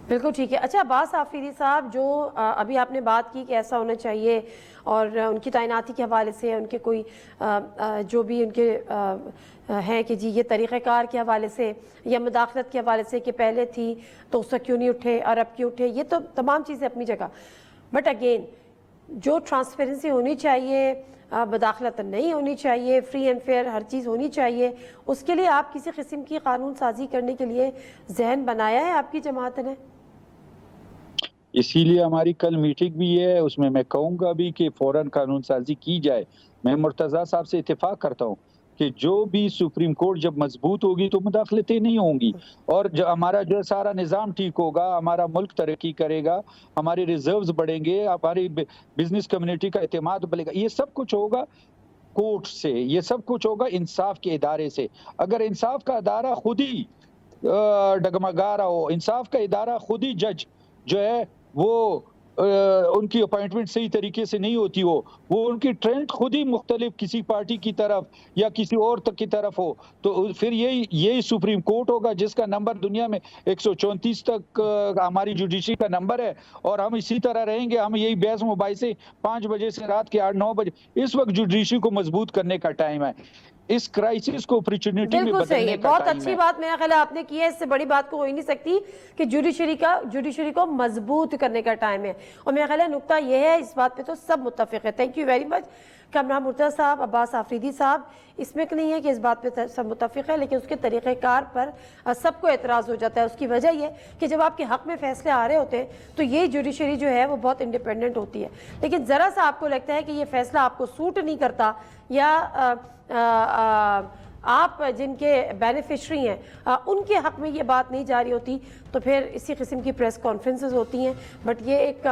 بالکل ٹھیک ہے۔ اچھا عباس آفریدی صاحب، جو ابھی آپ نے بات کی کہ ایسا ہونا چاہیے، اور ان کی تعیناتی کے حوالے سے ان کے کوئی جو بھی ان کے ہیں کہ جی یہ طریقہ کار کے حوالے سے یا مداخلت کے حوالے سے کہ پہلے تھی تو اس وقت کیوں نہیں اٹھے اور اب کیوں اٹھے، یہ تو تمام چیزیں اپنی جگہ، بٹ اگین جو ٹرانسپیرنسی ہونی چاہیے، مداخلت نہیں ہونی چاہیے، فری اینڈ فیئر ہر چیز ہونی چاہیے، اس کے لیے آپ کسی قسم کی قانون سازی کرنے کے لیے ذہن بنایا ہے آپ کی جماعت نے؟ اسی لیے ہماری کل میٹنگ بھی ہے، اس میں کہوں گا بھی کہ فوراً قانون سازی کی جائے۔ میں مرتضیٰ صاحب سے اتفاق کرتا ہوں کہ جو بھی سپریم کورٹ جب مضبوط ہوگی تو مداخلتیں نہیں ہوں گی، اور جو ہمارا جو سارا نظام ٹھیک ہوگا، ہمارا ملک ترقی کرے گا، ہمارے ریزروز بڑھیں گے، ہماری بزنس کمیونٹی کا اعتماد بڑھے گا۔ یہ سب کچھ ہوگا کورٹ سے، یہ سب کچھ ہوگا انصاف کے ادارے سے۔ اگر انصاف کا ادارہ خود ہی ڈگمگا رہا ہو، انصاف کا ادارہ خود ہی جج جو ہے وہ ان کی اپائنٹمنٹ صحیح طریقے سے نہیں ہوتی ہو، وہ ان کی ٹرینڈ خود ہی مختلف کسی پارٹی کی طرف یا کسی اور کی طرف ہو، تو پھر یہی سپریم کورٹ ہوگا جس کا نمبر دنیا میں 134 تک ہماری جوڈیشری کا نمبر ہے، اور ہم اسی طرح رہیں گے، ہم یہی بحث مباحثے 5 بجے سے رات کے 8-9 بجے۔ اس وقت جوڈیشری کو مضبوط کرنے کا ٹائم ہے، اس کرائسس کو اپرچونٹی میں بالکل صحیح بدلنے ہے، کا بہت ٹائم اچھی ہے۔ بات میرا خیال ہے آپ نے کی ہے، اس سے بڑی بات کو ہو ہی نہیں سکتی کہ جوڈیشری کو مضبوط کرنے کا ٹائم ہے، اور میرا خیال ہے نقطہ یہ ہے، اس بات پہ تو سب متفق ہے۔ Thank you very much Kamran Murtaza صاحب، عباس آفریدی صاحب۔ اس میں نہیں ہے کہ اس بات پہ سب متفق ہے، لیکن اس کے طریقہ کار پر سب کو اعتراض ہو جاتا ہے۔ اس کی وجہ یہ کہ جب آپ کے حق میں فیصلے آ رہے ہوتے ہیں تو یہ جوڈیشری جو ہے وہ بہت انڈیپینڈنٹ ہوتی ہے، لیکن ذرا سا آپ کو لگتا ہے کہ یہ فیصلہ آپ کو سوٹ نہیں کرتا، یا آپ جن کے بینیفیشری ہیں ان کے حق میں یہ بات نہیں جاری ہوتی، تو پھر اسی قسم کی پریس کانفرنسز ہوتی ہیں۔ بٹ یہ ایک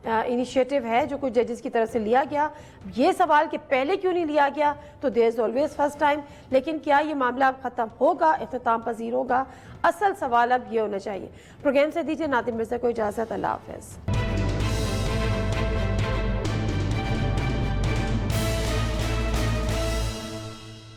انیشیٹو ہے جو کچھ ججز کی طرف سے لیا گیا۔ یہ سوال کہ پہلے کیوں نہیں لیا گیا، تو دیر از آلویز فرسٹ ٹائم، لیکن کیا یہ معاملہ اب ختم ہوگا، اختتام پذیر ہوگا؟ اصل سوال اب یہ ہونا چاہیے۔ پروگرام سے دیجیے نادر مرزا کو اجازت، اللہ حافظ۔